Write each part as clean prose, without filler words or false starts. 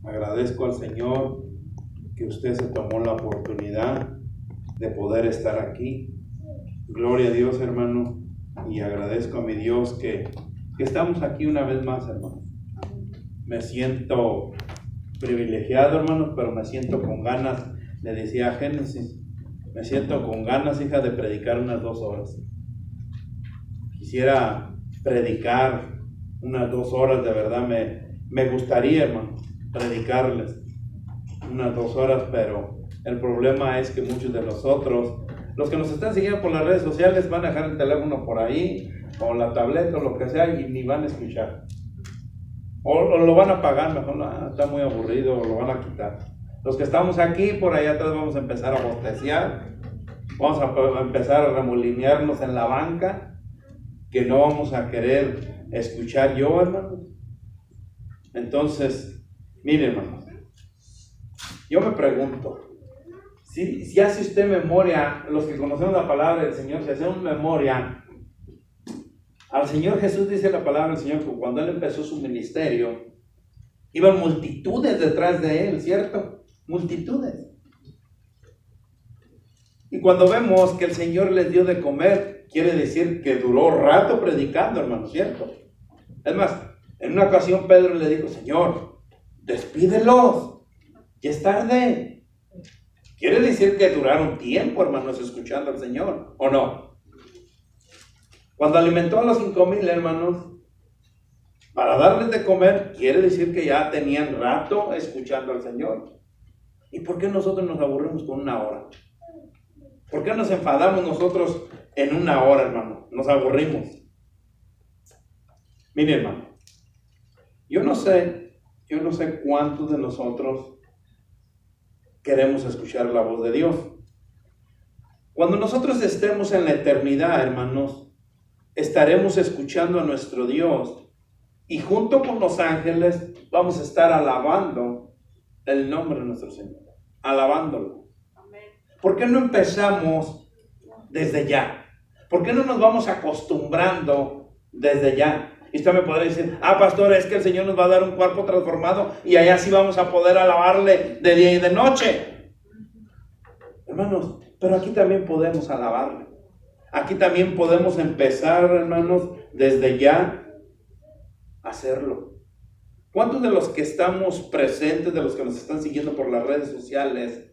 Agradezco al Señor que usted se tomó la oportunidad de poder estar aquí. Gloria a Dios, hermano, y agradezco a mi Dios que estamos aquí una vez más, hermano. Me siento privilegiado, hermanos, pero me siento con ganas, le decía a Génesis, me siento con ganas, hija, de predicar unas 2 horas. Quisiera predicar unas 2 horas, de verdad, me gustaría, hermano, predicarles unas 2 horas, pero el problema es que muchos de nosotros, los que nos están siguiendo por las redes sociales, van a dejar el teléfono por ahí, o la tableta, o lo que sea, y ni van a escuchar. O lo van a apagar, mejor está muy aburrido, o lo van a quitar. Los que estamos aquí, por allá atrás, vamos a empezar a bosteciar, vamos a empezar a remolinearnos en la banca, que no vamos a querer escuchar yo, hermanos. Entonces, miren, hermanos, yo me pregunto, si hace usted memoria, los que conocemos la palabra del Señor, si hacemos memoria, al Señor Jesús dice la palabra del Señor que cuando Él empezó su ministerio, iban multitudes detrás de Él, ¿cierto? Multitudes. Y cuando vemos que el Señor les dio de comer, quiere decir que duró rato predicando, hermano, ¿cierto? Es más, en una ocasión Pedro le dijo, Señor, despídelos, ya es tarde. Quiere decir que duraron tiempo, hermanos, escuchando al Señor, ¿o no? Cuando alimentó a los 5,000, hermanos, para darles de comer, quiere decir que ya tenían rato escuchando al Señor. ¿Y por qué nosotros nos aburrimos con 1 hora? ¿Por qué nos enfadamos nosotros en 1 hora, hermano? Nos aburrimos. Mire, hermano, yo no sé cuántos de nosotros queremos escuchar la voz de Dios. Cuando nosotros estemos en la eternidad, hermanos, estaremos escuchando a nuestro Dios y junto con los ángeles vamos a estar alabando el nombre de nuestro Señor, alabándolo. ¿Por qué no empezamos desde ya? ¿Por qué no nos vamos acostumbrando desde ya? Y usted me podrá decir, pastor, es que el Señor nos va a dar un cuerpo transformado y allá sí vamos a poder alabarle de día y de noche. Hermanos, pero aquí también podemos alabarle. Aquí también podemos empezar, hermanos, desde ya a hacerlo. ¿Cuántos de los que estamos presentes, de los que nos están siguiendo por las redes sociales,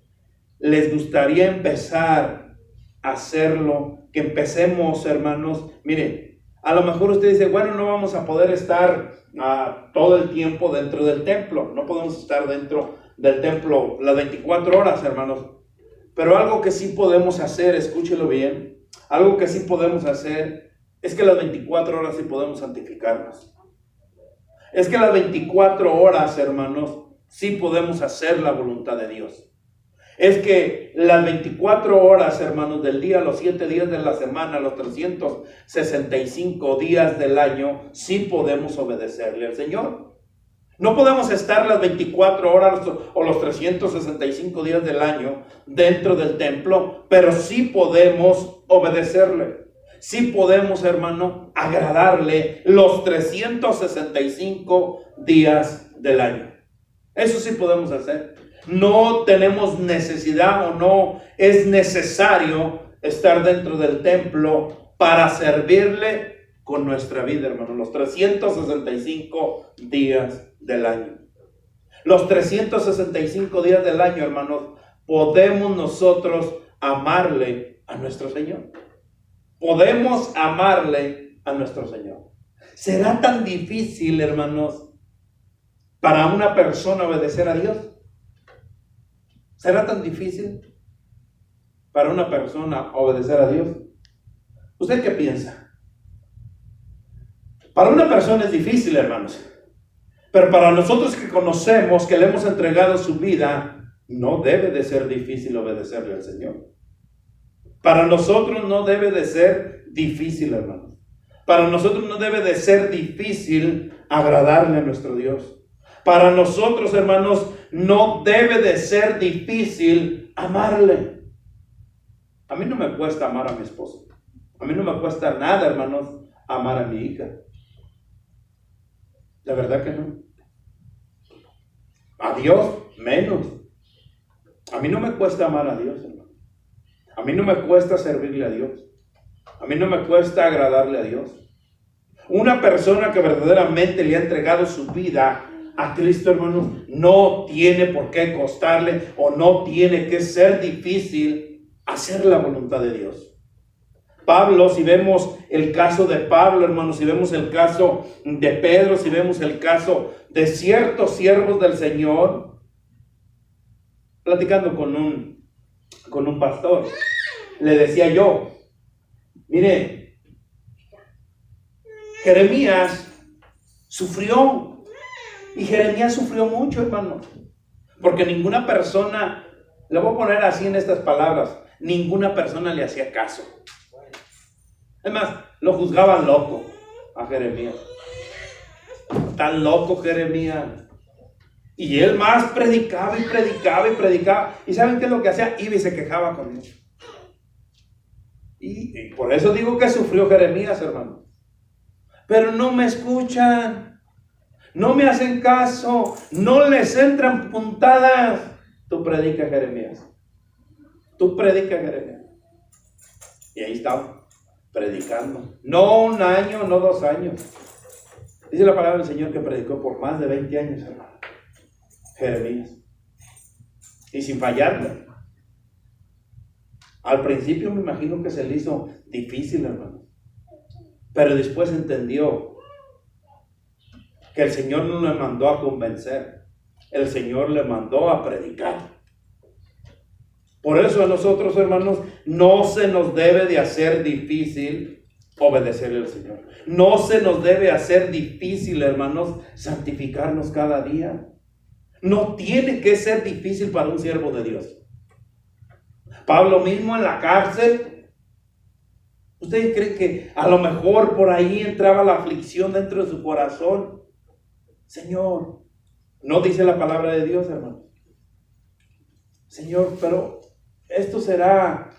les gustaría empezar a hacerlo? Que empecemos, hermanos. Mire, a lo mejor usted dice, bueno, no vamos a poder estar todo el tiempo dentro del templo. No podemos estar dentro del templo las 24 horas, hermanos. Pero algo que sí podemos hacer, escúchelo bien, algo que sí podemos hacer es que las 24 horas sí podemos santificarnos. Es que las 24 horas, hermanos, sí podemos hacer la voluntad de Dios. Es que las 24 horas, hermanos, del día, los 7 días de la semana, los 365 días del año, sí podemos obedecerle al Señor. No podemos estar las 24 horas o los 365 días del año dentro del templo, pero sí podemos obedecerle. Sí podemos, hermano, agradarle los 365 días del año. Eso sí podemos hacer. No tenemos necesidad o no es necesario estar dentro del templo para servirle con nuestra vida, hermano, los 365 días del año. Los 365 días del año, hermanos, podemos nosotros amarle a nuestro Señor. Podemos amarle a nuestro Señor. ¿Será tan difícil, hermanos, para una persona obedecer a Dios? ¿Será tan difícil para una persona obedecer a Dios? ¿Usted qué piensa? Para una persona es difícil, hermanos. Pero para nosotros que conocemos, que le hemos entregado su vida, no debe de ser difícil obedecerle al Señor. Para nosotros no debe de ser difícil, hermanos. Para nosotros no debe de ser difícil agradarle a nuestro Dios. Para nosotros, hermanos, no debe de ser difícil amarle. A mí no me cuesta amar a mi esposo. A mí no me cuesta nada, hermanos, amar a mi hija. La verdad que no. A Dios menos. A mí no me cuesta amar a Dios, hermano. A mí no me cuesta servirle a Dios. A mí no me cuesta agradarle a Dios. Una persona que verdaderamente le ha entregado su vida a Cristo, hermanos, no tiene por qué costarle o no tiene que ser difícil hacer la voluntad de Dios. Pablo, si vemos el caso de Pablo, hermanos, si vemos el caso de Pedro, si vemos el caso de ciertos siervos del Señor, platicando con un pastor, le decía yo, mire, Jeremías sufrió, y Jeremías sufrió mucho, hermano, porque ninguna persona, le voy a poner así en estas palabras, ninguna persona le hacía caso. Es más, lo juzgaban loco a Jeremías. Tan loco Jeremías. Y él más predicaba y predicaba y predicaba. ¿Y saben qué es lo que hacía? Iba y se quejaba con Dios. Y por eso digo que sufrió Jeremías, hermano. Pero no me escuchan. No me hacen caso. No les entran puntadas. Tú predica, Jeremías. Tú predica, Jeremías. Y ahí estaba, predicando. No un año, no 2 años. Dice la palabra del Señor que predicó por más de 20 años, hermano. Jeremías. Y sin fallarle. Al principio me imagino que se le hizo difícil, hermano. Pero después entendió que el Señor no le mandó a convencer. El Señor le mandó a predicar. Por eso a nosotros, hermanos, no se nos debe de hacer difícil obedecerle al Señor. No se nos debe hacer difícil, hermanos, santificarnos cada día. No tiene que ser difícil para un siervo de Dios. Pablo mismo en la cárcel, ¿ustedes creen que a lo mejor por ahí entraba la aflicción dentro de su corazón? Señor, no dice la palabra de Dios, hermano. Señor, pero esto será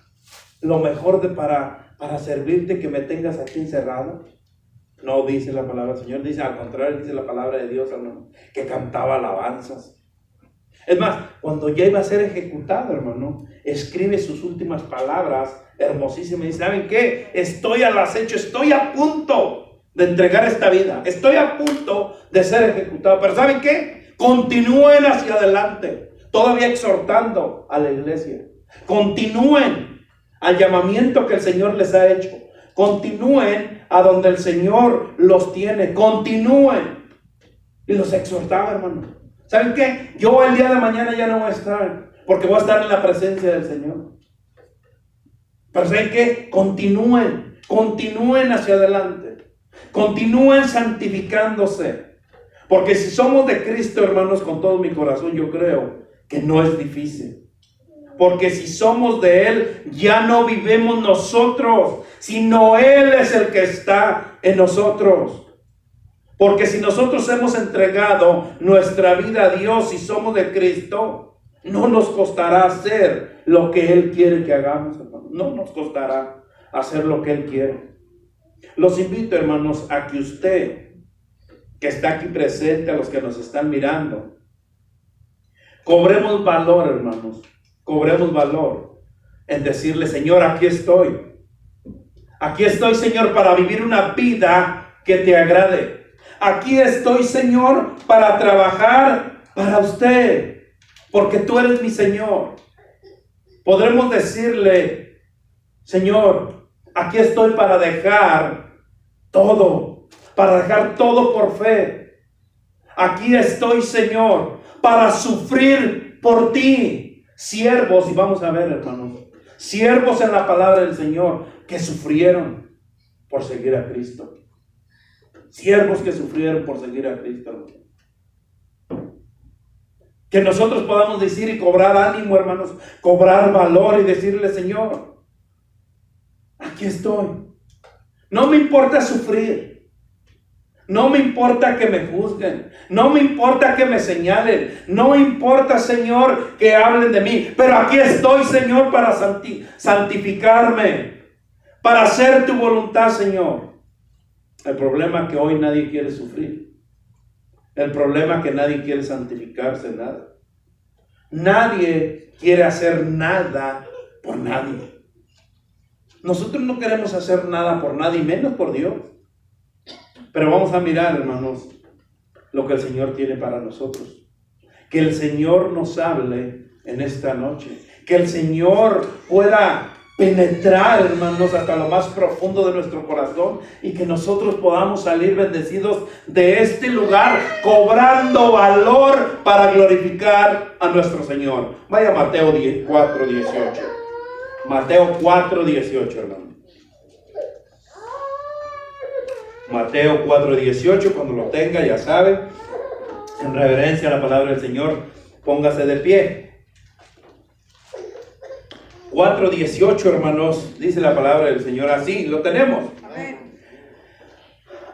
lo mejor para servirte, que me tengas aquí encerrado. No dice la palabra del Señor, dice al contrario, dice la palabra de Dios, hermano, que cantaba alabanzas. Es más, cuando ya iba a ser ejecutado, hermano, escribe sus últimas palabras hermosísimas y dice, ¿saben qué? Estoy al acecho, estoy a punto de entregar esta vida, estoy a punto de ser ejecutado, pero ¿saben qué? Continúen hacia adelante, todavía exhortando a la iglesia. Continúen al llamamiento que el Señor les ha hecho. Continúen a donde el Señor los tiene. Continúen. Y los exhortaba, hermano. ¿Saben qué? Yo el día de mañana ya no voy a estar, porque voy a estar en la presencia del Señor. Pero ¿saben qué? Continúen. Continúen hacia adelante. Continúen santificándose. Porque si somos de Cristo, hermanos, con todo mi corazón, yo creo que no es difícil. Porque si somos de Él, ya no vivimos nosotros, sino Él es el que está en nosotros. Porque si nosotros hemos entregado nuestra vida a Dios y somos de Cristo, no nos costará hacer lo que Él quiere que hagamos, hermano. No nos costará hacer lo que Él quiere. Los invito, hermanos, a que usted, que está aquí presente, a los que nos están mirando, cobremos valor, hermanos. Cobremos valor en decirle, Señor, aquí estoy. Aquí estoy, Señor, para vivir una vida que te agrade. Aquí estoy, Señor, para trabajar para usted, porque tú eres mi Señor. Podremos decirle, Señor, aquí estoy para dejar todo por fe. Aquí estoy, Señor, para sufrir por ti. Siervos, y vamos a ver, hermanos, siervos en la palabra del Señor que sufrieron por seguir a Cristo. Siervos que sufrieron por seguir a Cristo, hermanos. Que nosotros podamos decir y cobrar ánimo, hermanos, cobrar valor y decirle, Señor, aquí estoy. No me importa sufrir. No me importa que me juzguen, no me importa que me señalen, no me importa, Señor, que hablen de mí, pero aquí estoy, Señor, para santificarme, para hacer tu voluntad, Señor. El problema es que hoy nadie quiere sufrir. El problema es que nadie quiere santificarse en nada. Nadie quiere hacer nada por nadie. Nosotros no queremos hacer nada por nadie, menos por Dios. Pero vamos a mirar, hermanos, lo que el Señor tiene para nosotros. Que el Señor nos hable en esta noche. Que el Señor pueda penetrar, hermanos, hasta lo más profundo de nuestro corazón y que nosotros podamos salir bendecidos de este lugar, cobrando valor para glorificar a nuestro Señor. Vaya a Mateo 4:18. Mateo 4:18, hermano. Mateo 4:18, cuando lo tenga, ya sabe, en reverencia a la palabra del Señor, póngase de pie. 4:18, hermanos, dice la palabra del Señor así, lo tenemos. Amén.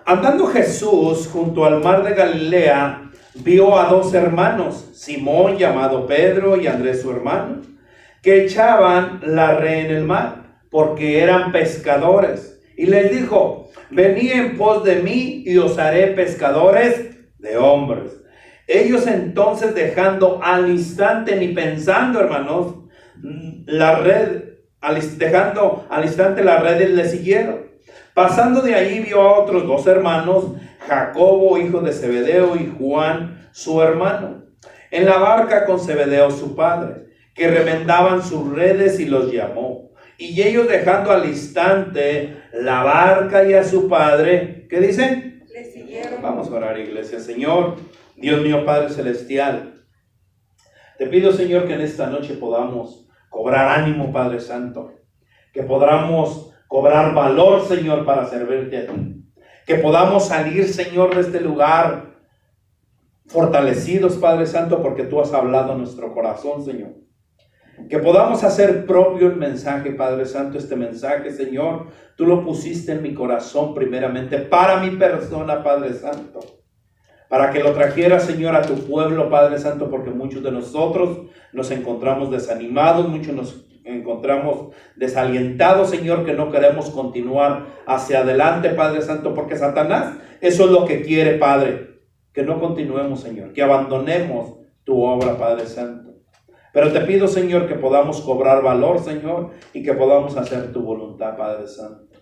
Andando Jesús junto al mar de Galilea, vio a dos hermanos, Simón llamado Pedro y Andrés su hermano, que echaban la red en el mar, porque eran pescadores. Y les dijo: venid en pos de mí y os haré pescadores de hombres. Ellos entonces, dejando al instante, ni pensando, hermanos, la red, dejando al instante la red, le siguieron. Pasando de ahí, vio a otros dos hermanos, Jacobo, hijo de Zebedeo, y Juan, su hermano, en la barca con Zebedeo, su padre, que remendaban sus redes, y los llamó. Y ellos, dejando al instante la barca y a su padre, ¿qué dicen? Le siguieron. Vamos a orar, iglesia. Señor, Dios mío, Padre celestial, te pido, Señor, que en esta noche podamos cobrar ánimo, Padre Santo, que podamos cobrar valor, Señor, para servirte a ti, que podamos salir, Señor, de este lugar fortalecidos, Padre Santo, porque tú has hablado a nuestro corazón, Señor. Que podamos hacer propio el mensaje, Padre Santo. Este mensaje, Señor, tú lo pusiste en mi corazón primeramente para mi persona, Padre Santo, para que lo trajera, Señor, a tu pueblo, Padre Santo, porque muchos de nosotros nos encontramos desanimados, muchos nos encontramos desalientados, Señor, que no queremos continuar hacia adelante, Padre Santo, porque Satanás, eso es lo que quiere, Padre, que no continuemos, Señor, que abandonemos tu obra, Padre Santo. Pero te pido, Señor, que podamos cobrar valor, Señor, y que podamos hacer tu voluntad, Padre Santo.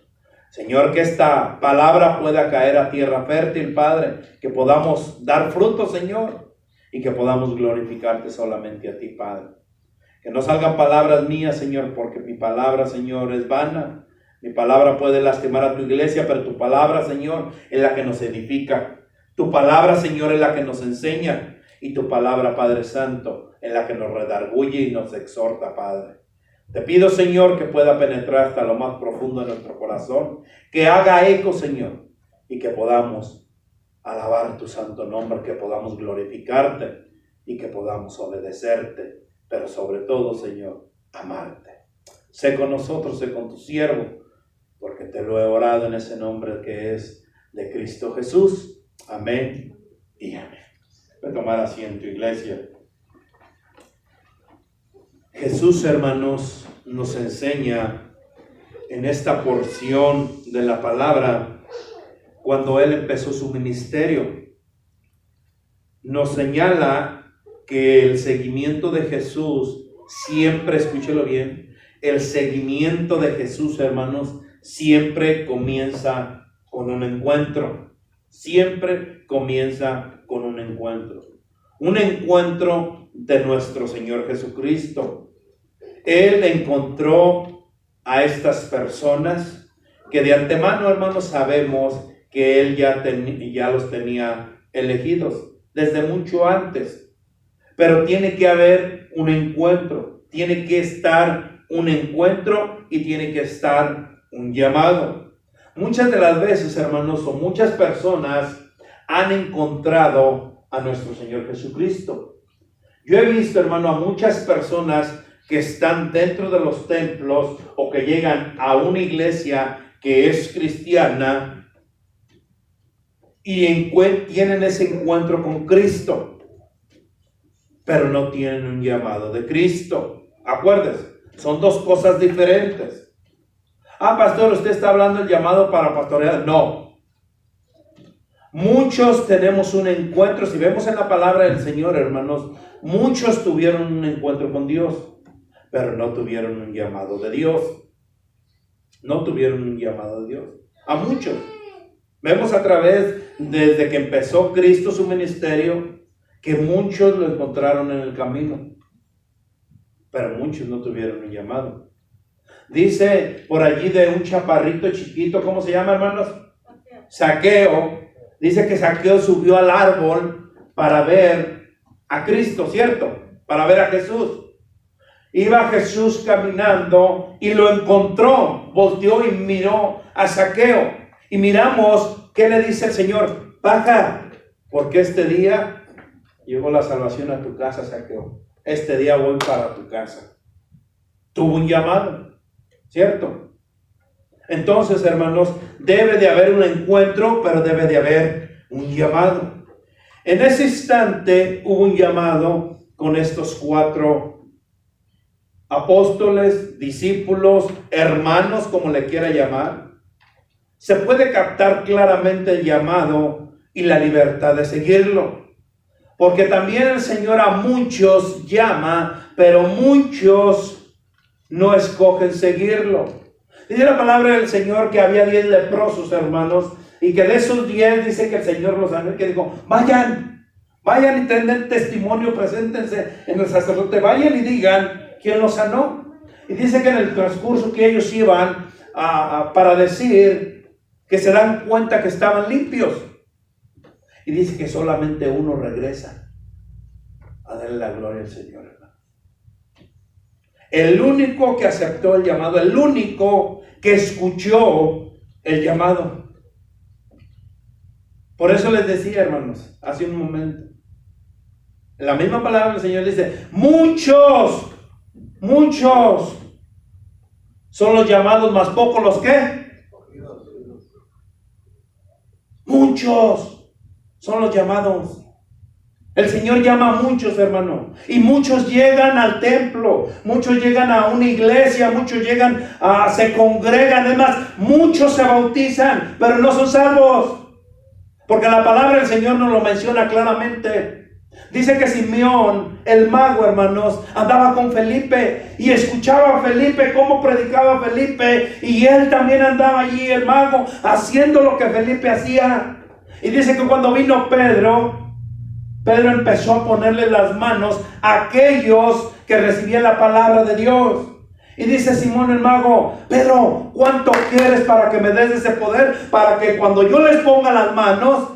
Señor, que esta palabra pueda caer a tierra fértil, Padre, que podamos dar fruto, Señor, y que podamos glorificarte solamente a ti, Padre. Que no salgan palabras mías, Señor, porque mi palabra, Señor, es vana. Mi palabra puede lastimar a tu iglesia, pero tu palabra, Señor, es la que nos edifica. Tu palabra, Señor, es la que nos enseña. Y tu palabra, Padre Santo, es la que nos redarguye y nos exhorta, Padre. Te pido, Señor, que pueda penetrar hasta lo más profundo de nuestro corazón, que haga eco, Señor, y que podamos alabar tu santo nombre, que podamos glorificarte y que podamos obedecerte, pero sobre todo, Señor, amarte. Sé con nosotros, sé con tu siervo, porque te lo he orado en ese nombre que es de Cristo Jesús. Amén y amén. Voy a tomar asiento, iglesia. Jesús, hermanos, nos enseña en esta porción de la palabra, cuando Él empezó su ministerio, nos señala que el seguimiento de Jesús siempre, escúchelo bien, el seguimiento de Jesús, hermanos, siempre comienza con un encuentro. Siempre comienza con un encuentro. Un encuentro de nuestro Señor Jesucristo. Él encontró a estas personas que de antemano, hermanos, sabemos que Él ya los tenía elegidos desde mucho antes. Pero tiene que haber un encuentro, tiene que estar un encuentro y tiene que estar un llamado. Muchas de las veces, hermanos, o muchas personas han encontrado a nuestro Señor Jesucristo. Yo he visto, hermano, a muchas personas que están dentro de los templos o que llegan a una iglesia que es cristiana y tienen ese encuentro con Cristo, pero no tienen un llamado de Cristo. Acuérdense, son dos cosas diferentes. Pastor, usted está hablando del llamado para pastorear. No. Muchos tenemos un encuentro. Si vemos en la palabra del Señor, hermanos, muchos tuvieron un encuentro con Dios, pero no tuvieron un llamado de Dios. No tuvieron un llamado de Dios. A muchos. Vemos a través, desde que empezó Cristo su ministerio, que muchos lo encontraron en el camino, pero muchos no tuvieron un llamado. Dice por allí de un chaparrito chiquito, ¿cómo se llama, hermanos? Zaqueo. Dice que Zaqueo subió al árbol para ver a Cristo, ¿cierto? Para ver a Jesús. Iba Jesús caminando y lo encontró, volteó y miró a Zaqueo. Y miramos qué le dice el Señor: baja, porque este día llegó la salvación a tu casa, Zaqueo. Este día voy para tu casa. Tuvo un llamado, ¿cierto? Entonces, hermanos, debe de haber un encuentro, pero debe de haber un llamado. En ese instante hubo un llamado con estos 4 apóstoles, discípulos, hermanos, como le quiera llamar. Se puede captar claramente el llamado y la libertad de seguirlo. Porque también el Señor a muchos llama, pero muchos no escogen seguirlo. Dice la palabra del Señor que había 10 leprosos, hermanos, y que de esos 10 dice que el Señor los sanó, que dijo: vayan y tengan testimonio, preséntense en el sacerdote, vayan y digan quién los sanó. Y dice que en el transcurso que ellos iban para decir, que se dan cuenta que estaban limpios. Y dice que solamente uno regresa a darle la gloria al Señor, hermano. El único que aceptó el llamado, el único que escuchó el llamado. Por eso les decía, hermanos, hace un momento, en la misma palabra del Señor dice: muchos son los llamados, más pocos los que. Muchos son los llamados. El Señor llama a muchos, hermano. Y muchos llegan al templo. Muchos llegan a una iglesia. Muchos llegan se congregan. Además, muchos se bautizan, pero no son salvos. Porque la palabra del Señor nos lo menciona claramente. Dice que Simeón, el mago, hermanos, andaba con Felipe y escuchaba a Felipe cómo predicaba Felipe, y él también andaba allí, el mago, haciendo lo que Felipe hacía. Y dice que cuando vino Pedro empezó a ponerle las manos a aquellos que recibían la palabra de Dios. Y dice Simón el mago: Pedro, ¿cuánto quieres para que me des ese poder? Para que cuando yo les ponga las manos,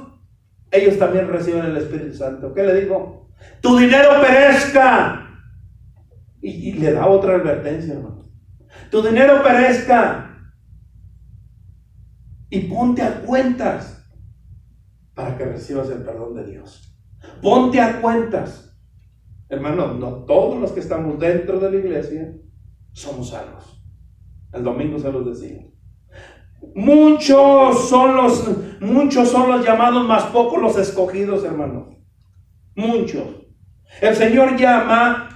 ellos también reciben el Espíritu Santo. ¿Qué le digo? Tu dinero perezca. Y le da otra advertencia, hermano. Tu dinero perezca. Y ponte a cuentas para que recibas el perdón de Dios. Ponte a cuentas. Hermano, no todos los que estamos dentro de la iglesia somos salvos. El domingo se los decía. Muchos son los llamados, más pocos los escogidos, hermanos. Muchos. El Señor llama,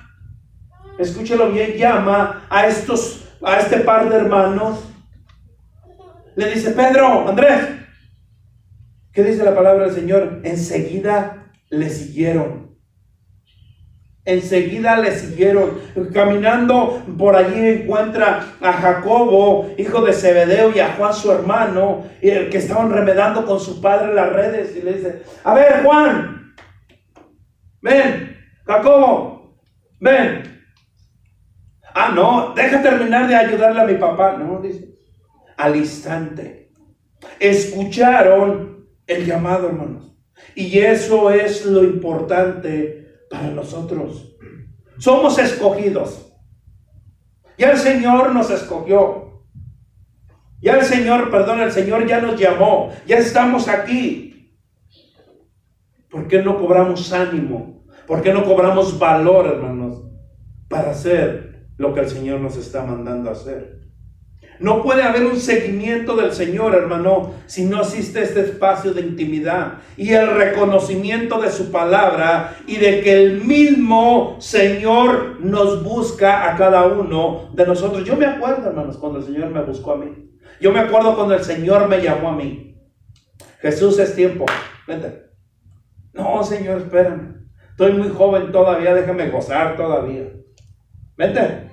escúchelo bien, llama a este par de hermanos. Le dice: Pedro, Andrés. ¿Qué dice la palabra del Señor? Enseguida le siguieron. Enseguida le siguieron. Caminando por allí encuentra a Jacobo, hijo de Zebedeo, y a Juan su hermano, que estaban remedando con su padre las redes. Y le dice: a ver, Juan, ven. Jacobo, ven. Ah, no, deja terminar de ayudarle a mi papá. No, dice. Al instante escucharon el llamado, hermanos. Y eso es lo importante para nosotros. Somos escogidos. Ya el Señor nos escogió. Ya el Señor ya nos llamó. Ya estamos aquí. ¿Por qué no cobramos ánimo? ¿Por qué no cobramos valor, hermanos, para hacer lo que el Señor nos está mandando a hacer? No puede haber un seguimiento del Señor, hermano, si no existe este espacio de intimidad y el reconocimiento de su palabra, y de que el mismo Señor nos busca a cada uno de nosotros. Yo me acuerdo, hermanos, cuando el Señor me buscó a mí. Yo me acuerdo cuando el Señor me llamó a mí. Jesús, es tiempo. Vente. No, Señor, espérame. Estoy muy joven todavía, déjame gozar todavía. Vente.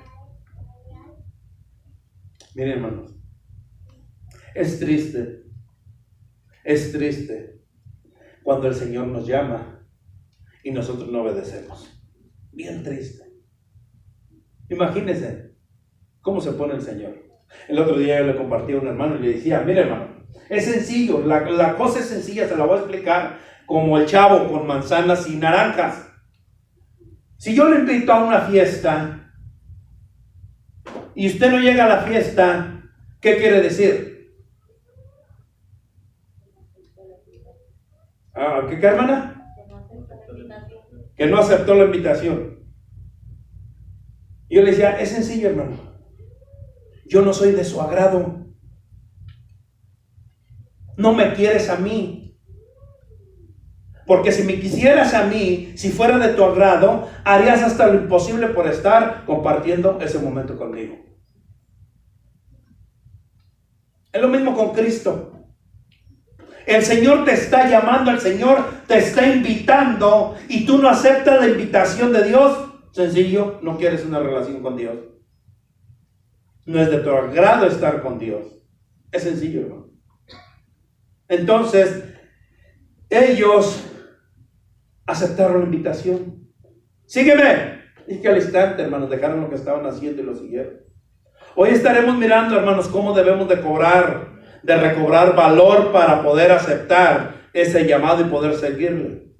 Miren, hermanos, es triste cuando el Señor nos llama y nosotros no obedecemos. Bien triste. Imagínense cómo se pone el Señor. El otro día yo le compartí a un hermano y le decía, mire, hermano, es sencillo, la cosa es sencilla, se la voy a explicar como el Chavo con manzanas y naranjas. Si yo le invito a una fiesta y usted no llega a la fiesta, ¿qué quiere decir? ¿Qué, hermana? Que no aceptó la invitación. Y yo le decía, es sencillo, hermano. Yo no soy de su agrado. No me quieres a mí. Porque si me quisieras a mí, si fuera de tu agrado, harías hasta lo imposible por estar compartiendo ese momento conmigo. Es lo mismo con Cristo. El Señor te está llamando, el Señor te está invitando y tú no aceptas la invitación de Dios. Sencillo, no quieres una relación con Dios. No es de tu agrado estar con Dios. Es sencillo, hermano. Entonces, ellos aceptaron la invitación. Sígueme. Y que al instante, hermanos, dejaron lo que estaban haciendo y lo siguieron. Hoy estaremos mirando, hermanos, cómo debemos de recobrar valor para poder aceptar ese llamado y poder seguirle.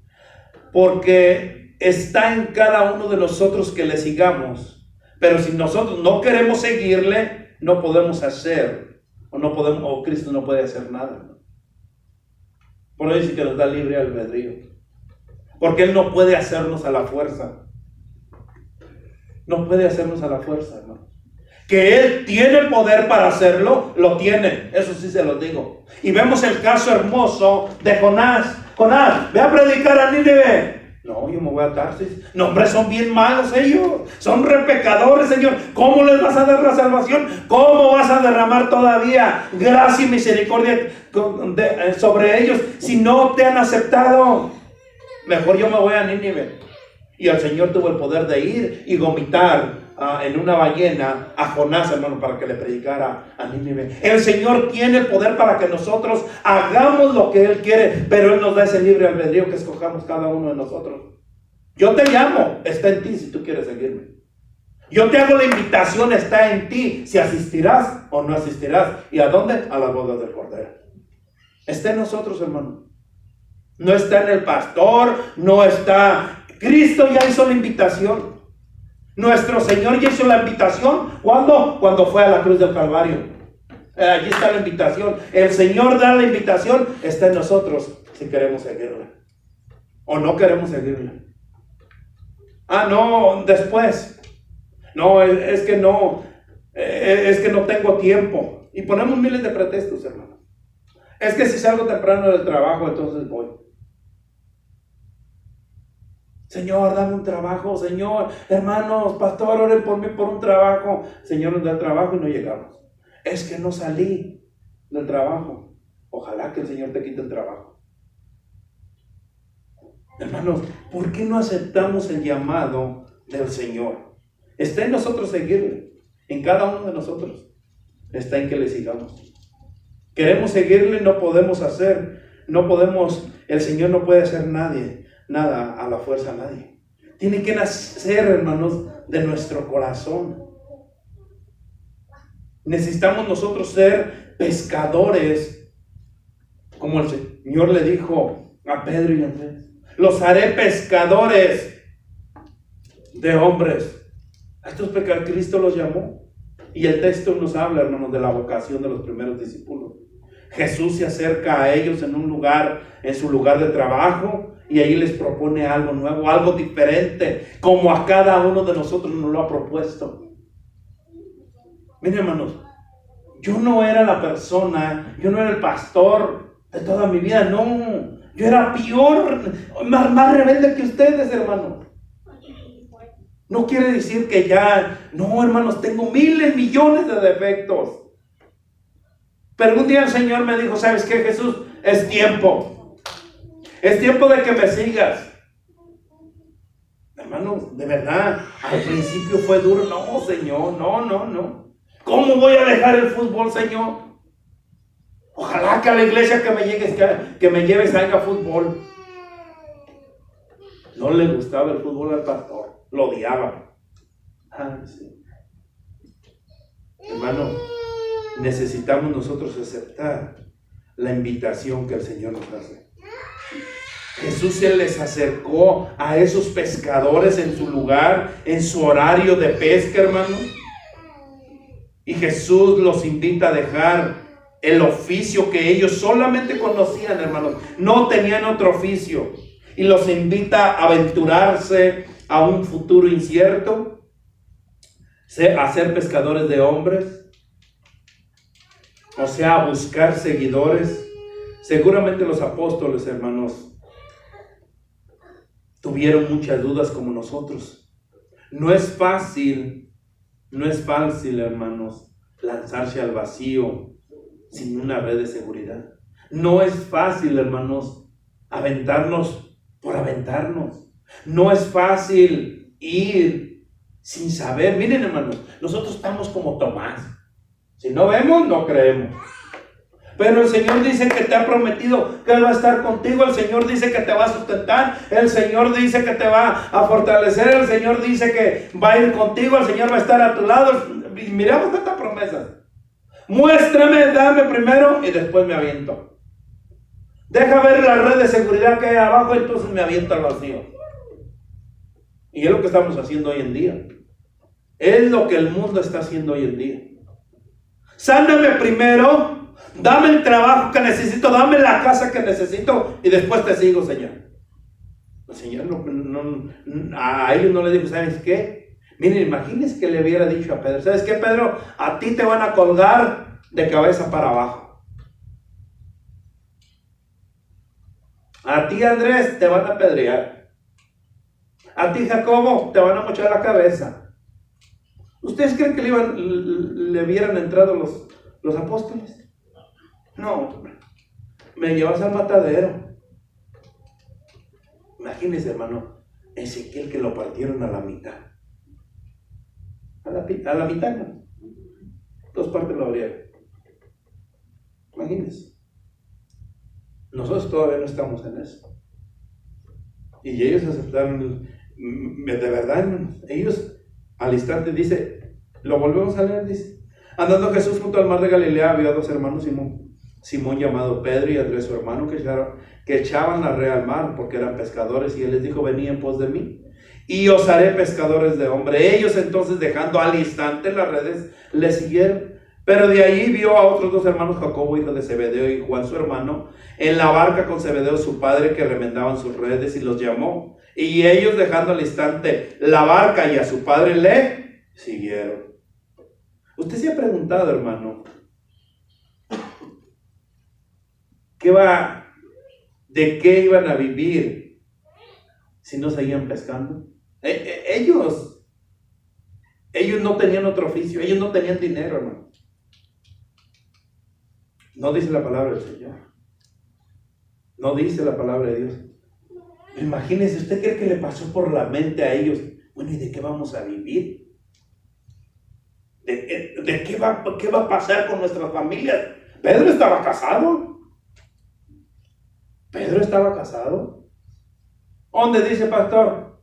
Porque está en cada uno de nosotros que le sigamos. Pero si nosotros no queremos seguirle, no podemos hacer, o Cristo no puede hacer nada. Por eso dice que nos da libre albedrío. Porque Él no puede hacernos a la fuerza. No puede hacernos a la fuerza, hermano. Que Él tiene el poder para hacerlo, lo tiene. Eso sí se lo digo. Y vemos el caso hermoso de Jonás. Jonás, ve a predicar a Nínive. No, yo me voy a Tarsis. No, hombre, son bien malos ellos. Son pecadores, Señor. ¿Cómo les vas a dar la salvación? ¿Cómo vas a derramar todavía gracia y misericordia sobre ellos si no te han aceptado? Mejor yo me voy a Nínive. Y el Señor tuvo el poder de ir y vomitar en una ballena a Jonás, hermano, para que le predicara a Nínive. El Señor tiene el poder para que nosotros hagamos lo que Él quiere, pero Él nos da ese libre albedrío que escojamos cada uno de nosotros. Yo te llamo, está en ti si tú quieres seguirme. Yo te hago la invitación, está en ti si asistirás o no asistirás. ¿Y a dónde? A las bodas del Cordero. Está en nosotros, hermano. No está en el pastor, no está... Cristo ya hizo la invitación. Nuestro Señor ya hizo la invitación. ¿Cuándo? Cuando fue a la cruz del Calvario. Allí está la invitación. El Señor da la invitación. Está en nosotros si queremos seguirla o no queremos seguirla. No, después. No, es que no tengo tiempo. Y ponemos miles de pretextos, hermano. Es que si salgo temprano del trabajo, entonces voy. Señor, dame un trabajo. Señor, hermanos, pastor, oren por mí por un trabajo. Señor, nos da el trabajo y no llegamos. Es que no salí del trabajo. Ojalá que el Señor te quite el trabajo. Hermanos, ¿por qué no aceptamos el llamado del Señor? Está en nosotros seguirle. En cada uno de nosotros está en que le sigamos. Queremos seguirle, no podemos hacer. El Señor no puede hacer nada a la fuerza a nadie. Tiene que nacer, hermanos, de nuestro corazón. Necesitamos nosotros ser pescadores, como el Señor le dijo a Pedro y Andrés. Los haré pescadores de hombres. A estos pescadores Cristo los llamó. Y el texto nos habla, hermanos, de la vocación de los primeros discípulos. Jesús se acerca a ellos en su lugar de trabajo, y ahí les propone algo nuevo, algo diferente, como a cada uno de nosotros nos lo ha propuesto. Miren, hermanos, yo no era la persona, yo no era el pastor de toda mi vida, no. Yo era peor, más rebelde que ustedes, hermanos. No quiere decir que no, hermanos, tengo millones de defectos. Pero un día el Señor me dijo, ¿sabes qué, Jesús? Es tiempo. Es tiempo de que me sigas. Hermano, de verdad, al principio fue duro. No, Señor, no. ¿Cómo voy a dejar el fútbol, Señor? Ojalá que a la iglesia que me lleves haga fútbol. No le gustaba el fútbol al pastor, lo odiaba. Sí. Hermano, necesitamos nosotros aceptar la invitación que el Señor nos hace. Jesús se les acercó a esos pescadores en su lugar, en su horario de pesca, hermano. Y Jesús los invita a dejar el oficio que ellos solamente conocían, hermanos. No tenían otro oficio. Y los invita a aventurarse a un futuro incierto, a ser pescadores de hombres, o sea, a buscar seguidores. Seguramente los apóstoles, hermanos, tuvieron muchas dudas como nosotros. No es fácil, hermanos, lanzarse al vacío sin una red de seguridad. No es fácil, hermanos, aventarnos por aventarnos. No es fácil ir sin saber. Miren, hermanos, nosotros estamos como Tomás. Si no vemos, no creemos. Pero el Señor dice que te ha prometido que Él va a estar contigo. El Señor dice que te va a sustentar. El Señor dice que te va a fortalecer. El Señor dice que va a ir contigo. El Señor va a estar a tu lado. Y miramos estas promesas. Muéstrame, dame primero y después me aviento. Deja ver la red de seguridad que hay abajo, entonces me aviento al vacío. Y es lo que estamos haciendo hoy en día. Es lo que el mundo está haciendo hoy en día. Sáname primero, dame el trabajo que necesito, dame la casa que necesito y después te sigo, Señor. El Señor a ellos no le dijo, ¿sabes qué? Miren, imagínense que le hubiera dicho a Pedro, ¿sabes qué, Pedro? A ti te van a colgar de cabeza para abajo. A ti, Andrés, te van a apedrear. A ti, Jacobo, te van a mochar la cabeza. ¿Ustedes creen que le hubieran entrado los apóstoles? No, me llevas al matadero. Imagínense, hermano, Ezequiel que lo partieron a la mitad. A la mitad, ¿no? Dos partes lo abrieron. Imagínense. Nosotros todavía no estamos en eso. Y ellos aceptaron, de verdad, hermanos, ellos al instante dice, lo volvemos a leer, dice, andando Jesús junto al mar de Galilea, vio a dos hermanos, Simón llamado Pedro y Andrés su hermano, que echaban la red al mar porque eran pescadores, y él les dijo, venid en pos de mí, y os haré pescadores de hombre. Ellos entonces, dejando al instante las redes, le siguieron. Pero de ahí vio a otros dos hermanos, Jacobo, hijo de Zebedeo, y Juan, su hermano, en la barca con Zebedeo, su padre, que remendaban sus redes, y los llamó. Y ellos, dejando al instante la barca y a su padre, le siguieron. Usted se ha preguntado, hermano, ¿de qué iban a vivir si no seguían pescando? Ellos no tenían otro oficio, ellos no tenían dinero, hermano. No dice la palabra del Señor. No dice la palabra de Dios. Imagínese, ¿usted cree que le pasó por la mente a ellos? Bueno, ¿y de qué vamos a vivir? ¿De qué va a pasar con nuestras familias? Pedro estaba casado. ¿Dónde dice, pastor?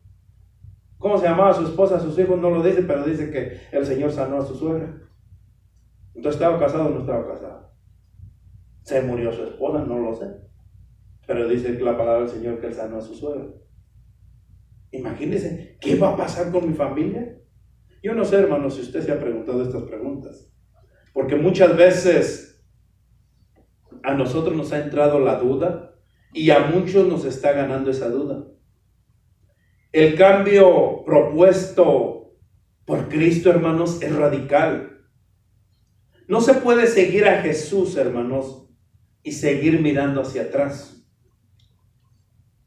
¿Cómo se llamaba su esposa, sus hijos? No lo dice, pero dice que el Señor sanó a su suegra. Entonces, ¿estaba casado o no estaba casado? ¿Se murió su esposa? No lo sé. Pero dice la palabra del Señor que él sanó a su suegra. Imagínense, ¿qué va a pasar con mi familia? Yo no sé, hermano, si usted se ha preguntado estas preguntas. Porque muchas veces a nosotros nos ha entrado la duda y a muchos nos está ganando esa duda. El cambio propuesto por Cristo, hermanos, es radical. No se puede seguir a Jesús, hermanos, y seguir mirando hacia atrás.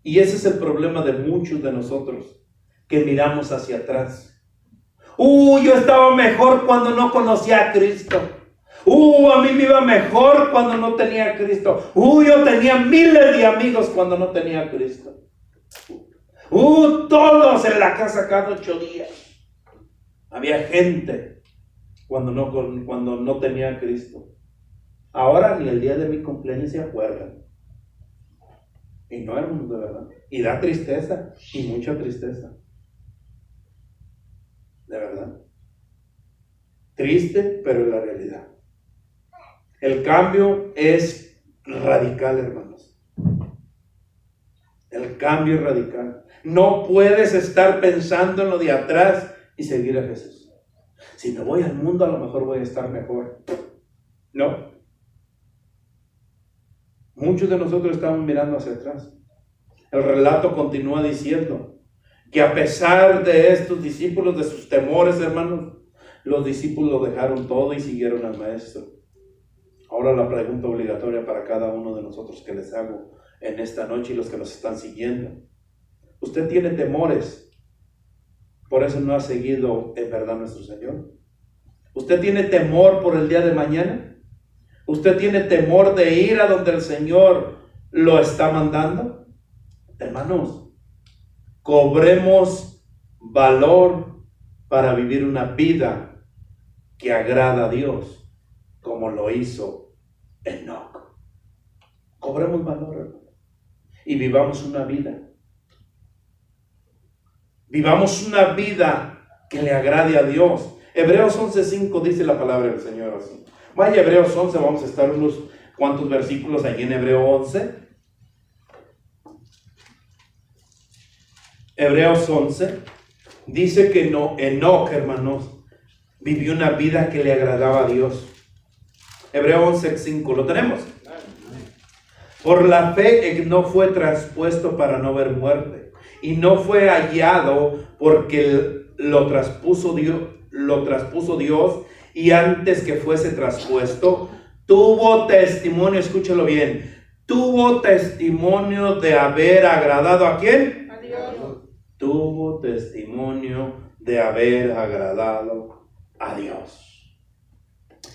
Y ese es el problema de muchos de nosotros, que miramos hacia atrás. Yo estaba mejor cuando no conocía a Cristo. A mí me iba mejor cuando no tenía a Cristo. Yo tenía miles de amigos cuando no tenía a Cristo. Todos en la casa cada 8 días. Había gente cuando no tenía a Cristo. Ahora ni el día de mi cumpleaños se acuerdan. Y no, hermanos, de verdad. Y da tristeza, y mucha tristeza. De verdad. Triste, pero es la realidad. El cambio es radical, hermanos. El cambio es radical. No puedes estar pensando en lo de atrás y seguir a Jesús. Si me voy al mundo, a lo mejor voy a estar mejor. No. Muchos de nosotros estamos mirando hacia atrás. El relato continúa diciendo que a pesar de estos discípulos, de sus temores, hermanos, los discípulos dejaron todo y siguieron al Maestro. Ahora la pregunta obligatoria para cada uno de nosotros que les hago en esta noche y los que nos están siguiendo. ¿Usted tiene temores? ¿Por eso no ha seguido en verdad nuestro Señor? ¿Usted tiene temor por el día de mañana? ¿Usted tiene temor de ir a donde el Señor lo está mandando? Hermanos, cobremos valor para vivir una vida que agrada a Dios, como lo hizo Enoc. Cobremos valor, hermanos, y vivamos una vida. Vivamos una vida que le agrade a Dios. Hebreos 11:5 dice la palabra del Señor así. Vaya, Hebreos 11, vamos a estar unos cuantos versículos allí en Hebreos 11. Hebreos 11 dice que Enoc, hermanos, vivió una vida que le agradaba a Dios. Hebreos 11:5, ¿lo tenemos? Por la fe Enoc fue traspuesto para no ver muerte, y no fue hallado porque lo traspuso Dios, y antes que fuese traspuesto, tuvo testimonio, escúchalo bien, tuvo testimonio de haber agradado ¿a quién? A Dios. Tuvo testimonio de haber agradado a Dios.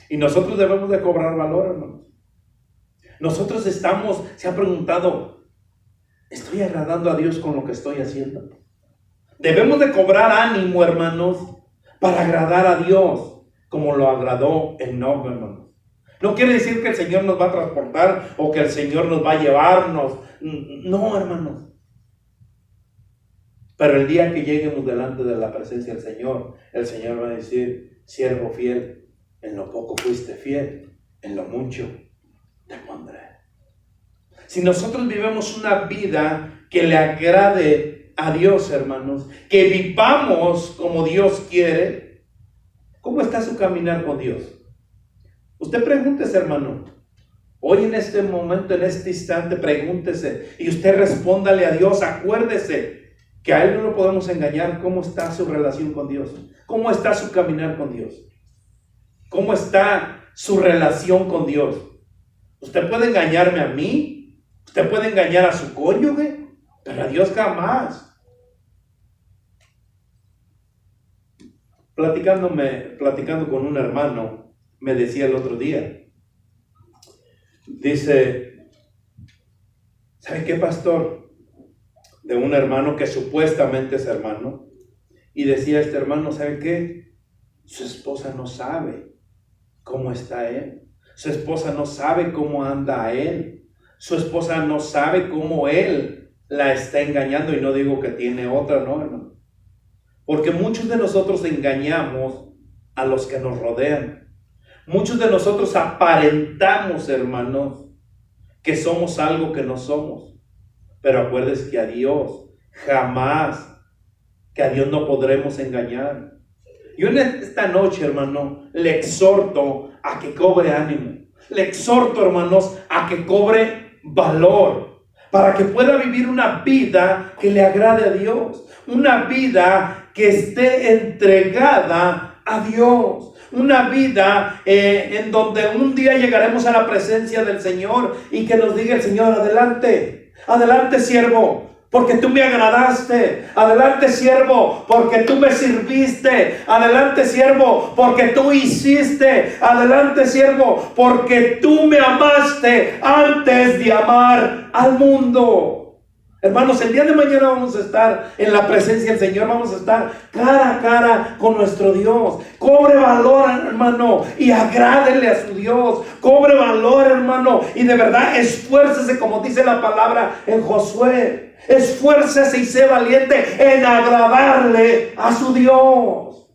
Y nosotros debemos de cobrar valor, hermanos. Nosotros se ha preguntado, ¿estoy agradando a Dios con lo que estoy haciendo? Debemos de cobrar ánimo, hermanos, para agradar a Dios, como lo agradó Enoc, hermanos. No quiere decir que el Señor nos va a transportar o que el Señor nos va a llevarnos. No, hermanos. Pero el día que lleguemos delante de la presencia del Señor, el Señor va a decir, siervo fiel, en lo poco fuiste fiel, en lo mucho te pondré. Si nosotros vivimos una vida que le agrade a Dios, hermanos, que vivamos como Dios quiere, ¿cómo está su caminar con Dios? Usted pregúntese, hermano. Hoy en este momento, en este instante, pregúntese y usted respóndale a Dios. Acuérdese que a Él no lo podemos engañar. ¿Cómo está su relación con Dios? ¿Cómo está su caminar con Dios? ¿Cómo está su relación con Dios? Usted puede engañarme a mí, usted puede engañar a su cónyuge, pero a Dios jamás. Platicando con un hermano, me decía el otro día, dice, ¿sabe qué, pastor? De un hermano que supuestamente es hermano, y decía este hermano, ¿sabe qué? Su esposa no sabe cómo está él, su esposa no sabe cómo anda él, su esposa no sabe cómo él la está engañando, y no digo que tiene otra, no, hermano. Porque muchos de nosotros engañamos a los que nos rodean. Muchos de nosotros aparentamos, hermanos, que somos algo que no somos. Pero acuérdense que a Dios jamás, que a Dios no podremos engañar. Yo en esta noche, hermano, le exhorto a que cobre ánimo. Le exhorto, hermanos, a que cobre valor, para que pueda vivir una vida que le agrade a Dios. Una vida que esté entregada a Dios. Una vida en donde un día llegaremos a la presencia del Señor y que nos diga el Señor, adelante, adelante, siervo, porque tú me agradaste. Adelante, siervo, porque tú me sirviste. Adelante, siervo, porque tú hiciste. Adelante, siervo, porque tú me amaste antes de amar al mundo. Hermanos, el día de mañana vamos a estar en la presencia del Señor. Vamos a estar cara a cara con nuestro Dios. Cobre valor, hermano, y agrádele a su Dios. Cobre valor, hermano, y de verdad esfuércese, como dice la palabra en Josué. Esfuércese y sé valiente en agradarle a su Dios.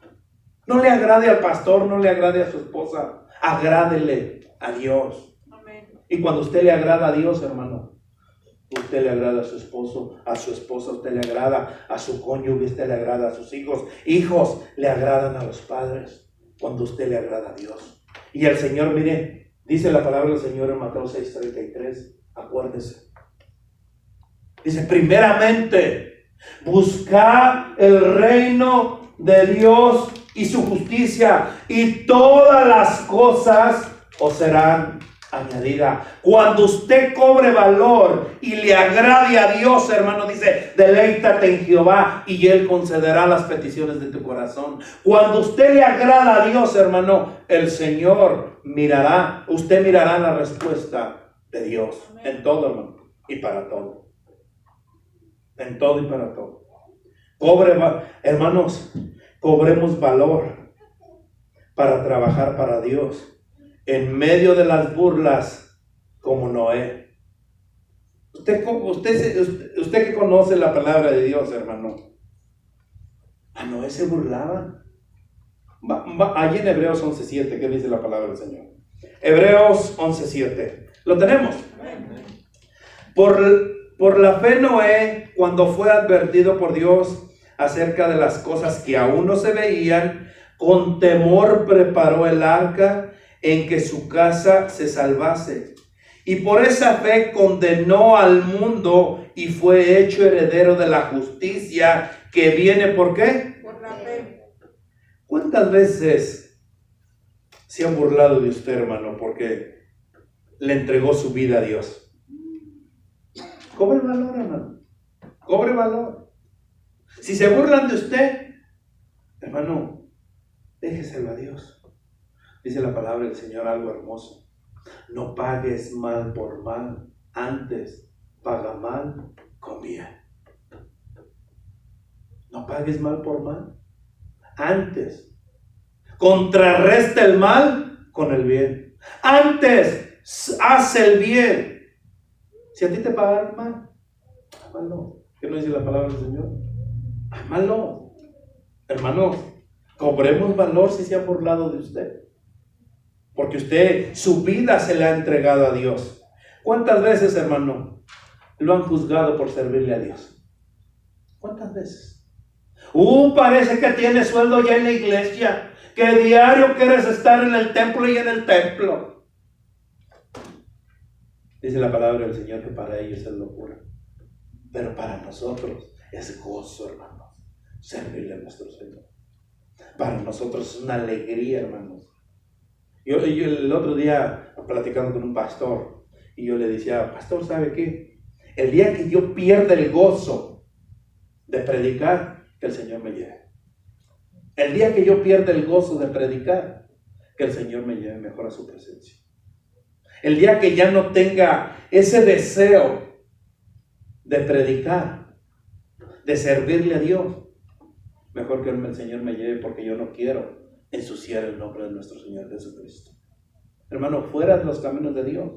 No le agrade al pastor, no le agrade a su esposa. Agrádele a Dios. Amén. Y cuando usted le agrada a Dios, hermano, usted le agrada a su esposo, a su esposa, usted le agrada a su cónyuge, usted le agrada a sus hijos. Hijos le agradan a los padres cuando usted le agrada a Dios. Y el Señor, mire, dice la palabra del Señor en Mateo 6:33, acuérdese. Dice, primeramente, buscad el reino de Dios y su justicia, y todas las cosas os serán añadidas. Cuando usted cobre valor y le agrade a Dios, hermano, dice, deleítate en Jehová y Él concederá las peticiones de tu corazón. Cuando usted le agrada a Dios, hermano, el Señor mirará, usted mirará la respuesta de Dios. Amén. En todo, hermano, y para todo. En todo y para todo. Hermanos, cobremos valor para trabajar para Dios en medio de las burlas, como Noé. Usted que conoce la palabra de Dios, hermano, a Noé se burlaban. Allí en Hebreos 11:7, ¿qué dice la palabra del Señor? Hebreos 11:7. ¿Lo tenemos? Por la fe Noé, cuando fue advertido por Dios acerca de las cosas que aún no se veían, con temor preparó el arca en que su casa se salvase. Y por esa fe condenó al mundo y fue hecho heredero de la justicia que viene, ¿por qué? Por la fe. ¿Cuántas veces se han burlado de usted, hermano, porque le entregó su vida a Dios? Cobre valor, hermano. Cobre valor. Si se burlan de usted, hermano, déjeselo a Dios. Dice la palabra del Señor algo hermoso. No pagues mal por mal, antes paga mal con bien. No pagues mal por mal, antes contrarresta el mal con el bien. Antes haz el bien. Si a ti te pagaron mal, ámalo. ¿Qué no dice la palabra del Señor? Ámalo. Hermanos, cobremos valor si se ha burlado de usted. Porque usted, su vida se le ha entregado a Dios. ¿Cuántas veces, hermano, lo han juzgado por servirle a Dios? ¿Cuántas veces? Parece que tiene sueldo ya en la iglesia, que diario quieres estar en el templo y en el templo. Dice la palabra del Señor que para ellos es locura, pero para nosotros es gozo, hermanos, servirle a nuestro Señor. Para nosotros es una alegría, hermanos. Yo el otro día platicando con un pastor, y yo le decía, pastor, ¿sabe qué? El día que yo pierda el gozo de predicar, que el Señor me lleve. El día que yo pierda el gozo de predicar, que el Señor me lleve mejor a su presencia. El día que ya no tenga ese deseo de predicar, de servirle a Dios, mejor que el Señor me lleve, porque yo no quiero ensuciar el nombre de nuestro Señor Jesucristo. Hermano, fuera de los caminos de Dios.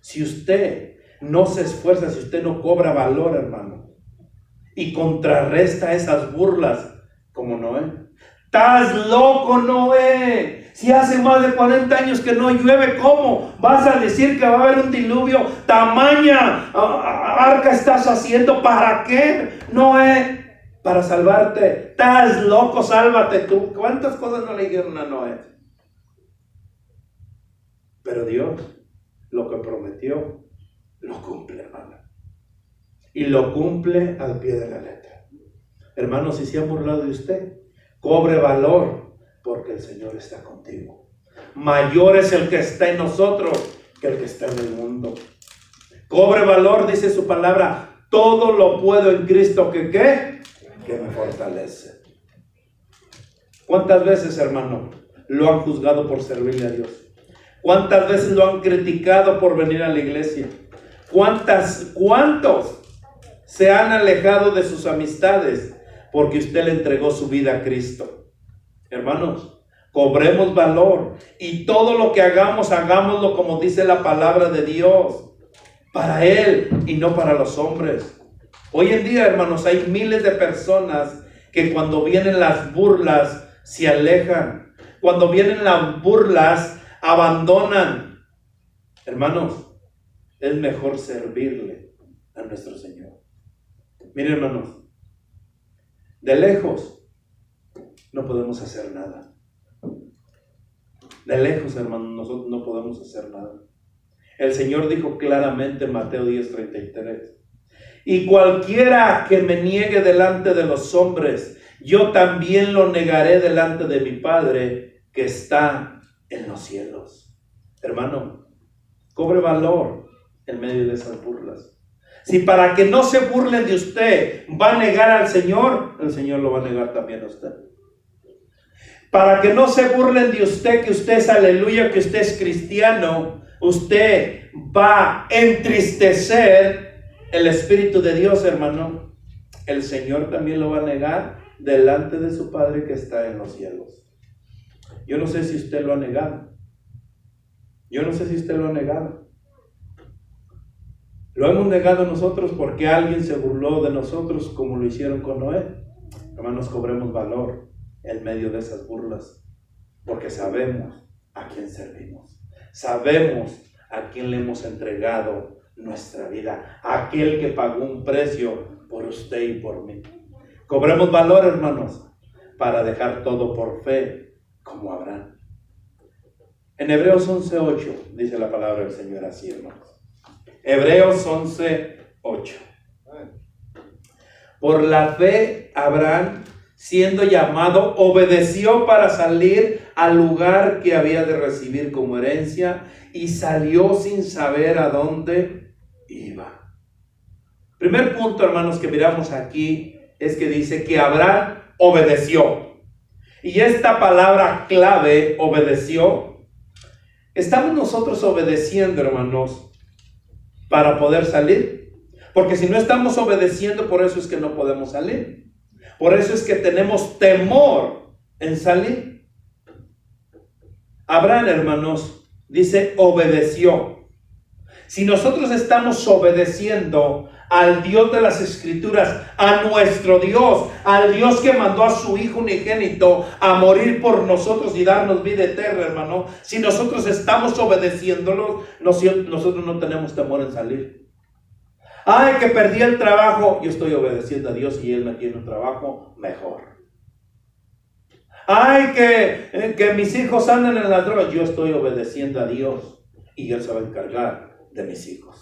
Si usted no se esfuerza, si usted no cobra valor, hermano, y contrarresta esas burlas como Noé. ¡Estás loco, Noé! Si hace más de 40 años que no llueve, ¿cómo vas a decir que va a haber un diluvio? Tamaña arca estás haciendo. ¿Para qué, Noé? Para salvarte. Estás loco, sálvate tú. ¿Cuántas cosas no le dijeron a Noé? Pero Dios, lo que prometió, lo cumple, hermano. Y lo cumple al pie de la letra. Hermano, si se ha burlado de usted, cobre valor, porque el Señor está contigo. Mayor es el que está en nosotros que el que está en el mundo. Cobre valor, dice su palabra. todo lo puedo en Cristo que ¿qué? Que me fortalece. ¿Cuántas veces, hermano, lo han juzgado por servirle a Dios? ¿Cuántas veces lo han criticado por venir a la iglesia? ¿Cuántos se han alejado de sus amistades porque usted le entregó su vida a Cristo? Hermanos, cobremos valor y todo lo que hagamos, hagámoslo como dice la palabra de Dios, para Él y no para los hombres. Hoy en día, hermanos, hay miles de personas que cuando vienen las burlas se alejan. Cuando vienen las burlas abandonan. Hermanos, es mejor servirle a nuestro Señor. Miren, hermanos, de lejos no podemos hacer nada. De lejos, hermanos, nosotros no podemos hacer nada. El Señor dijo claramente en Mateo 10:33: y cualquiera que me niegue delante de los hombres, yo también lo negaré delante de mi Padre que está en los cielos. Hermano, cobre valor en medio de esas burlas. Si para que no se burlen de usted va a negar al Señor, el Señor lo va a negar también a usted. Para que no se burlen de usted, que usted es aleluya, que usted es cristiano, usted va a entristecer el Espíritu de Dios, hermano. El Señor también lo va a negar delante de su Padre que está en los cielos. Yo no sé si usted lo ha negado. Yo no sé si usted lo ha negado. Lo hemos negado nosotros porque alguien se burló de nosotros como lo hicieron con Noé. Hermanos, cobremos valor en medio de esas burlas, porque sabemos a quién servimos. Sabemos a quién le hemos entregado nuestra vida, aquel que pagó un precio por usted y por mí. Cobremos valor, hermanos, para dejar todo por fe, como Abraham. En Hebreos 11:8 dice la palabra del Señor así, hermanos. Hebreos 11:8. Por la fe, Abraham, siendo llamado, obedeció para salir al lugar que había de recibir como herencia y salió sin saber a dónde iba. Primer punto, hermanos, que miramos aquí es que dice que Abraham obedeció. Y esta palabra clave, obedeció, estamos nosotros obedeciendo, hermanos, para poder salir. Porque si no estamos obedeciendo, por eso es que no podemos salir. Por eso es que tenemos temor en salir. Abraham, hermanos, dice obedeció. Si nosotros estamos obedeciendo al Dios de las Escrituras, a nuestro Dios, al Dios que mandó a su Hijo unigénito a morir por nosotros y darnos vida eterna, hermano, si nosotros estamos obedeciéndolo, nosotros no tenemos temor en salir. Ay, que perdí el trabajo, yo estoy obedeciendo a Dios y Él me tiene un trabajo mejor. Ay, que mis hijos andan en las drogas, yo estoy obedeciendo a Dios y Él se va a encargar de mis hijos.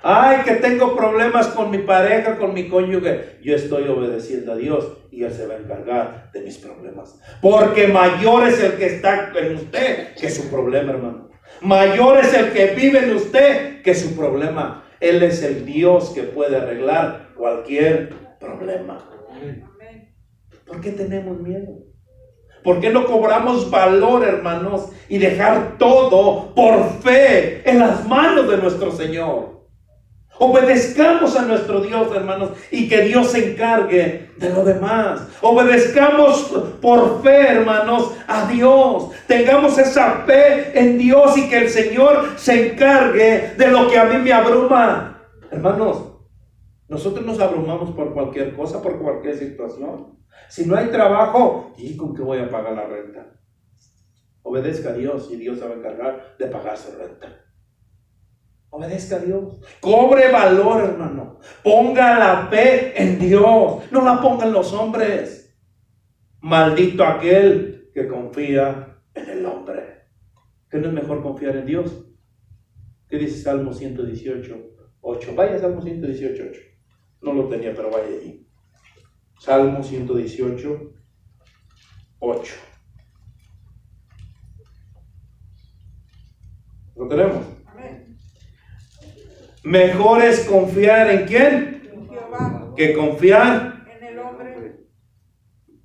Ay, que tengo problemas con mi pareja, con mi cónyuge, yo estoy obedeciendo a Dios y Él se va a encargar de mis problemas. Porque mayor es el que está en usted que su problema, hermano. Mayor es el que vive en usted que su problema. Él es el Dios que puede arreglar cualquier problema. ¿Por qué tenemos miedo? ¿Por qué no cobramos valor, hermanos, y dejar todo por fe en las manos de nuestro Señor? Obedezcamos a nuestro Dios, hermanos, y que Dios se encargue de lo demás. Obedezcamos por fe, hermanos, a Dios. Tengamos esa fe en Dios y que el Señor se encargue de lo que a mí me abruma. Hermanos, nosotros nos abrumamos por cualquier cosa, por cualquier situación. Si no hay trabajo, ¿y con qué voy a pagar la renta? Obedezca a Dios y Dios se va a encargar de pagar su renta. Obedezca a Dios. Cobre valor, hermano. Ponga la fe en Dios. No la pongan los hombres. Maldito aquel que confía en el hombre. ¿Qué no es mejor confiar en Dios? ¿Qué dice Salmo 118:8? Vaya, Salmo 118:8. No lo tenía, pero vaya allí. Salmo 118:8. ¿Lo tenemos? Mejor es confiar en quién En Jehová, que confiar. en el hombre.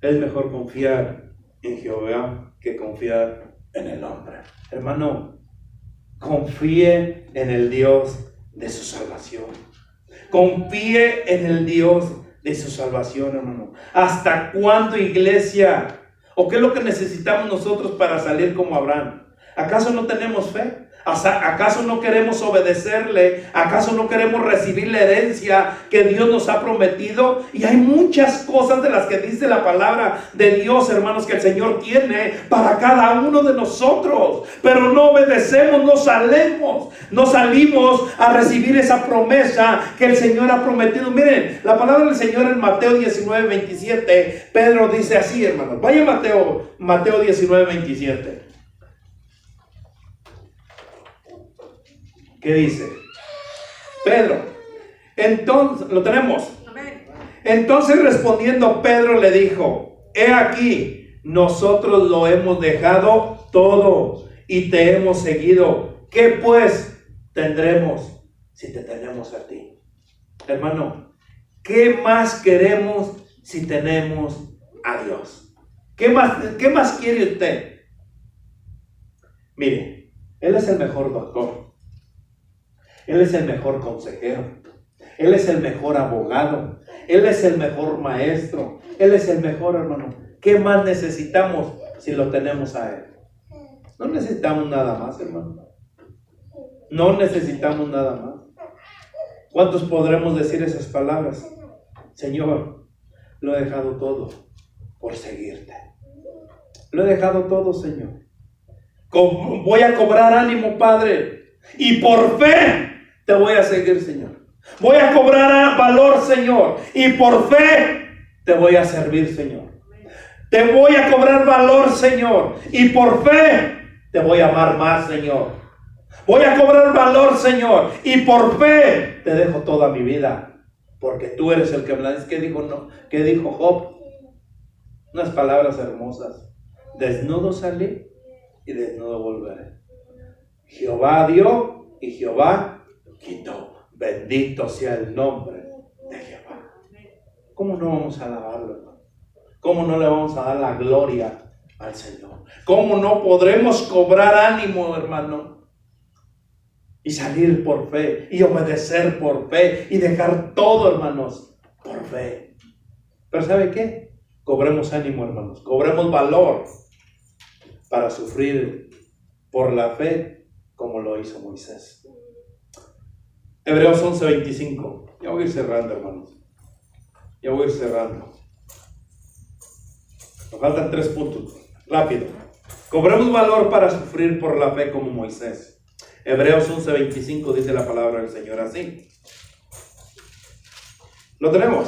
Es mejor confiar en Jehová que confiar en el hombre. Hermano, confíe en el Dios de su salvación. Confíe en el Dios de su salvación, hermano. ¿Hasta cuándo, iglesia? ¿O qué es lo que necesitamos nosotros para salir como Abraham? ¿Acaso no tenemos fe? ¿Acaso no queremos obedecerle? ¿Acaso no queremos recibir la herencia que Dios nos ha prometido? Y hay muchas cosas de las que dice la palabra de Dios, hermanos, que el Señor tiene para cada uno de nosotros. Pero no obedecemos, no salimos a recibir esa promesa que el Señor ha prometido. Miren, la palabra del Señor en Mateo 19:27, Pedro dice así, hermanos. Vaya Mateo 19:27. ¿Qué dice? Pedro. Entonces, lo tenemos. Amén. Entonces respondiendo Pedro le dijo: he aquí, nosotros lo hemos dejado todo y te hemos seguido. ¿Qué pues tendremos si te tenemos a ti? Hermano, ¿qué más queremos si tenemos a Dios? ¿Qué más quiere usted? Mire, Él es el mejor doctor. Él es el mejor consejero. Él es el mejor abogado. Él es el mejor maestro. Él es el mejor, hermano. ¿Qué más necesitamos si lo tenemos a Él? No necesitamos nada más, hermano. No necesitamos nada más. ¿Cuántos podremos decir esas palabras? Señor, lo he dejado todo por seguirte. Lo he dejado todo, Señor. Voy a cobrar ánimo, Padre. Y por fe te voy a seguir, Señor. Voy a cobrar valor, Señor. Y por fe te voy a servir, Señor. Te voy a cobrar valor, Señor. Y por fe te voy a amar más, Señor. Voy a cobrar valor, Señor. Y por fe te dejo toda mi vida. Porque tú eres el que me... ¿Qué dijo, no? ¿Qué dijo Job? Unas palabras hermosas. Desnudo salí y desnudo volveré. Jehová dio y Jehová quitó. Bendito sea el nombre de Jehová. ¿Cómo no vamos a alabarlo, hermano? ¿Cómo no le vamos a dar la gloria al Señor? ¿Cómo no podremos cobrar ánimo, hermano? Y salir por fe, y obedecer por fe, y dejar todo, hermanos, por fe. Pero ¿sabe qué? Cobremos ánimo, hermanos. Cobremos valor para sufrir por la fe, como lo hizo Moisés. Hebreos 11:25. Ya voy a ir cerrando, hermanos. Ya voy a ir cerrando. Nos faltan 3 puntos. Rápido. Cobremos valor para sufrir por la fe como Moisés. Hebreos 11:25 dice la palabra del Señor así. ¿Lo tenemos?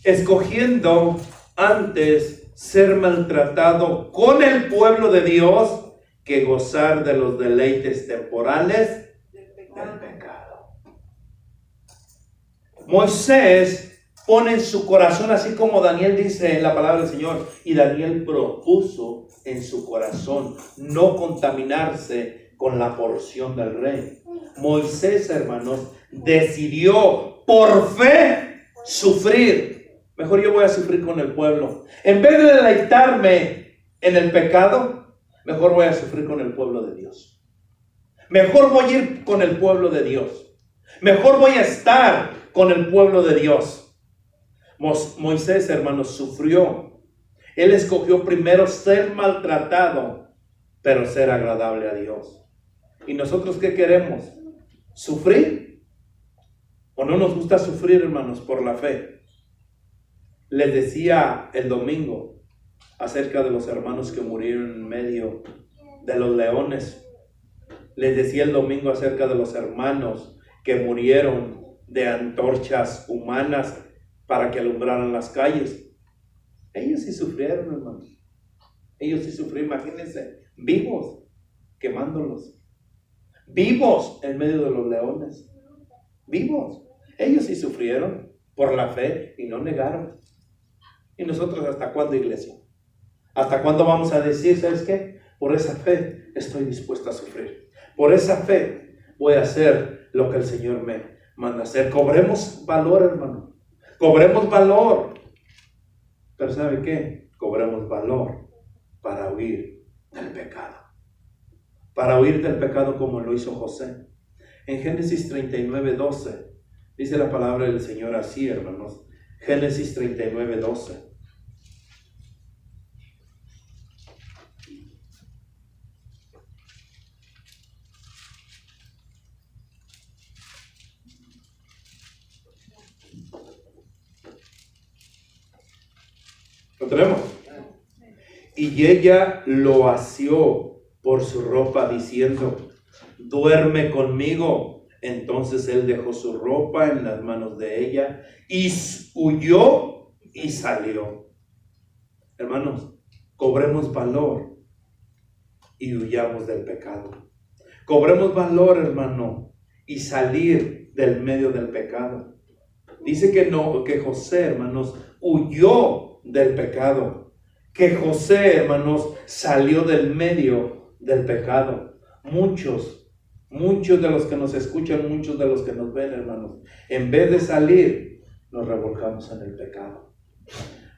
Escogiendo antes ser maltratado con el pueblo de Dios que gozar de los deleites temporales del pecado. Moisés pone en su corazón, así como Daniel dice en la palabra del Señor, y Daniel propuso en su corazón no contaminarse con la porción del rey. Moisés, hermanos, decidió por fe sufrir. Mejor yo voy a sufrir con el pueblo. En vez de deleitarme en el pecado, mejor voy a sufrir con el pueblo de Dios. Mejor voy a ir con el pueblo de Dios. Mejor voy a estar con el pueblo de Dios. Moisés, hermanos, sufrió. Él escogió primero ser maltratado, pero ser agradable a Dios. ¿Y nosotros qué queremos? ¿Sufrir? ¿O no nos gusta sufrir, hermanos, por la fe? Les decía el domingo acerca de los hermanos que murieron en medio de los leones. Les decía el domingo acerca de los hermanos que murieron de antorchas humanas para que alumbraran las calles. Ellos sí sufrieron, hermanos. Ellos sí sufrieron, imagínense, vivos, quemándolos. Vivos en medio de los leones. Vivos. Ellos sí sufrieron por la fe y no negaron. ¿Y nosotros hasta cuándo, iglesia? ¿Hasta cuándo vamos a decir, sabes qué? Por esa fe estoy dispuesto a sufrir. Por esa fe voy a hacer lo que el Señor me manda hacer. Cobremos valor, hermano. Cobremos valor. Pero ¿sabe qué? Cobremos valor para huir del pecado. Para huir del pecado como lo hizo José. En Génesis 39:12 dice la palabra del Señor así, hermanos. Génesis 39:12. ¿Lo tenemos? Y ella lo asió por su ropa diciendo, duerme conmigo. Entonces él dejó su ropa en las manos de ella y huyó y salió. Hermanos, cobremos valor y huyamos del pecado. Cobremos valor, hermano, y salir del medio del pecado. Dice que José, hermanos, huyó del pecado. Que José, hermanos, salió del medio del pecado. Muchos de los que nos escuchan, muchos de los que nos ven, hermanos, en vez de salir, nos revolcamos en el pecado.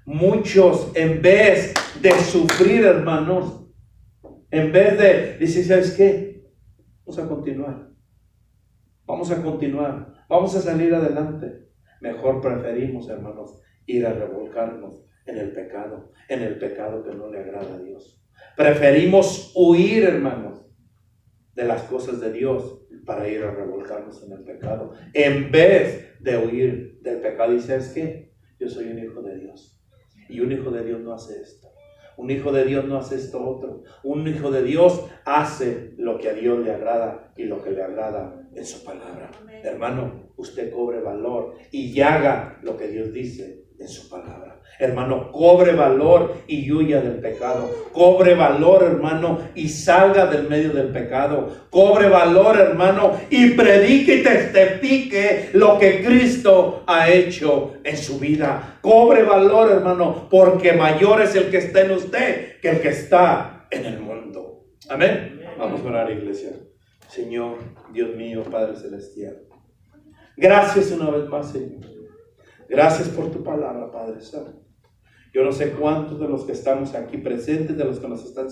Muchos, en vez de sufrir, hermanos, en vez de decir, ¿sabes qué? Vamos a continuar, vamos a salir adelante. Mejor preferimos, hermanos, ir a revolcarnos en el pecado que no le agrada a Dios. Preferimos huir, hermanos, de las cosas de Dios para ir a revolcarnos en el pecado, en vez de huir del pecado. ¿Y sabes qué? Yo soy un hijo de Dios, y un hijo de Dios no hace esto. Un hijo de Dios no hace esto otro. Un hijo de Dios hace lo que a Dios le agrada y lo que le agrada en su palabra. Hermano, usted cobre valor y haga lo que Dios dice en su palabra. Hermano, cobre valor y huya del pecado. Cobre valor, hermano, y salga del medio del pecado. Cobre valor, hermano, y predique y testifique lo que Cristo ha hecho en su vida. Cobre valor, hermano, porque mayor es el que está en usted que el que está en el mundo. Amén. Vamos a orar, iglesia. Señor, Dios mío, Padre Celestial, gracias una vez más, Señor. Gracias por tu palabra, Padre Santo. Yo no sé cuántos de los que estamos aquí presentes, de los que nos están